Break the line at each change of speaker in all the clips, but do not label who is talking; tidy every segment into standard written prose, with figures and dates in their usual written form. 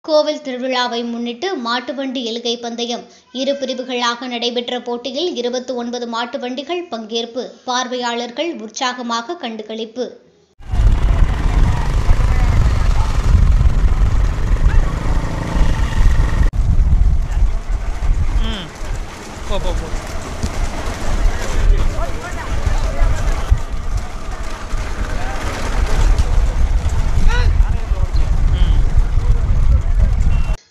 கோவில் திருவிழாவை முன்னிட்டு மாட்டுவண்டி எல்கை பந்தயம் இரு பிரிவுகளாக நடைபெற்ற போட்டியில் 29 மாட்டு வண்டிகள் பங்கேற்பு. பார்வையாளர்கள் உற்சாகமாக கண்டுகளிப்பு.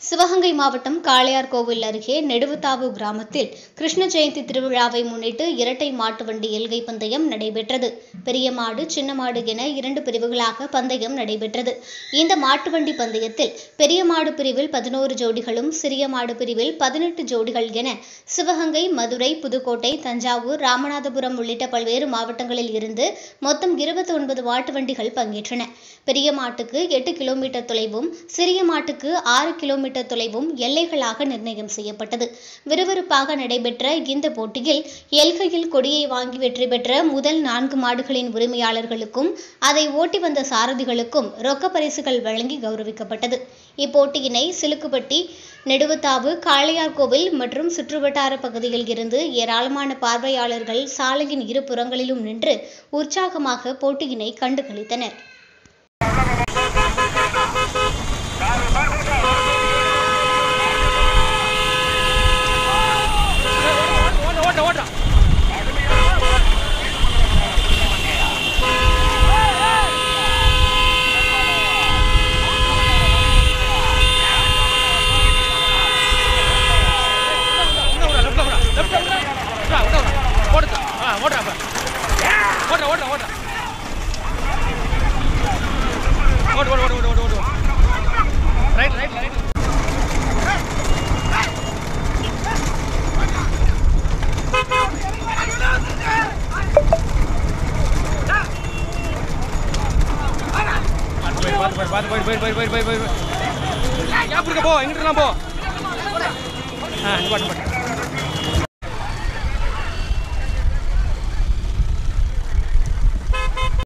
சிவகங்கை மாவட்டம் காளையார்கோவில் அருகே நெடுவுத்தாவு கிராமத்தில் கிருஷ்ண ஜெயந்தி திருவிழாவை முன்னிட்டு இரட்டை மாட்டு வண்டி எல்கை பந்தயம் நடைபெற்றது. பெரிய மாடு, சின்ன மாடு என 2 பிரிவுகளாக பந்தயம் நடைபெற்றது. இந்த மாட்டு வண்டி பந்தயத்தில் பெரிய மாடு பிரிவில் 11 ஜோடிகளும், சிறிய மாடு பிரிவில் 18 ஜோடிகள் என சிவகங்கை, மதுரை, புதுக்கோட்டை, தஞ்சாவூர், ராமநாதபுரம் உள்ளிட்ட பல்வேறு மாவட்டங்களில் இருந்து மொத்தம் 29 மாட்டு வண்டிகள் பங்கேற்றன. பெரிய மாட்டுக்கு 8 கிலோமீட்டர் தொலைவும், சிறிய மாட்டுக்கு 6 கிலோமீட்டர் தொலைவும் எல்லைகளாக நிர்ணயம் செய்யப்பட்டது. விறுவிறுப்பாக நடைபெற்ற இந்த போட்டியில் எல்கையில் கொடியை வாங்கி வெற்றி பெற்ற முதல் 4 மாடுகளின் உரிமையாளர்களுக்கும் அதை ஓட்டி வந்த சாரதிகளுக்கும் ரொக்க பரிசுகள் வழங்கி கௌரவிக்கப்பட்டது. இப்போட்டியினை சிலுக்குப்பட்டி, நெடுவுத்தாவு, காளையார்கோவில் மற்றும் சுற்றுவட்டார பகுதியில் இருந்து ஏராளமான பார்வையாளர்கள் சாலையின் இரு புறங்களிலும் நின்று உற்சாகமாக போட்டியினை கண்டுகளித்தனர்.
போ, எங்கிட்ட போ.